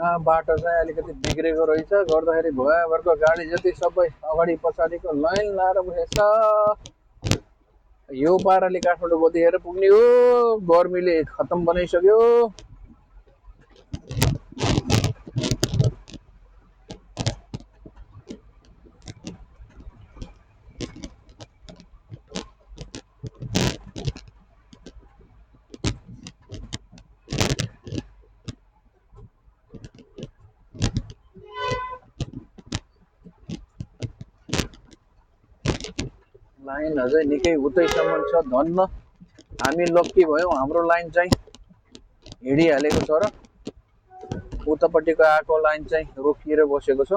बाटो चाहिँ अलिकति बिग्रेको रहेछ, गर्दाखेरि भुवाभरको गाडी जति सबै अगाडि पछाडिको लाइन लाएर बसेछ। यो पाराले काठमाडौँ कतिखेर पुग्ने हो? गर्मीले खतम बनाइसक्यो। लाइन अझै निकै उतैसम्म छ। धन्न हामी लक्की भयौँ, हाम्रो लाइन चाहिँ हिँडिहालेको छ र उतापट्टिको आएको लाइन चाहिँ रोकिएर बसेको छ।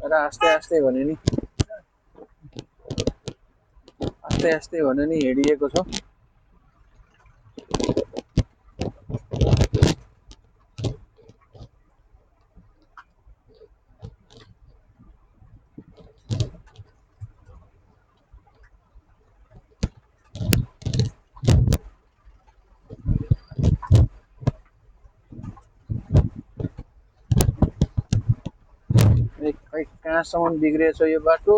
र आस्ते आस्ते भने नि हिँडिएको छ। खै कहाँसम्म बिग्रिएछ यो बाटो?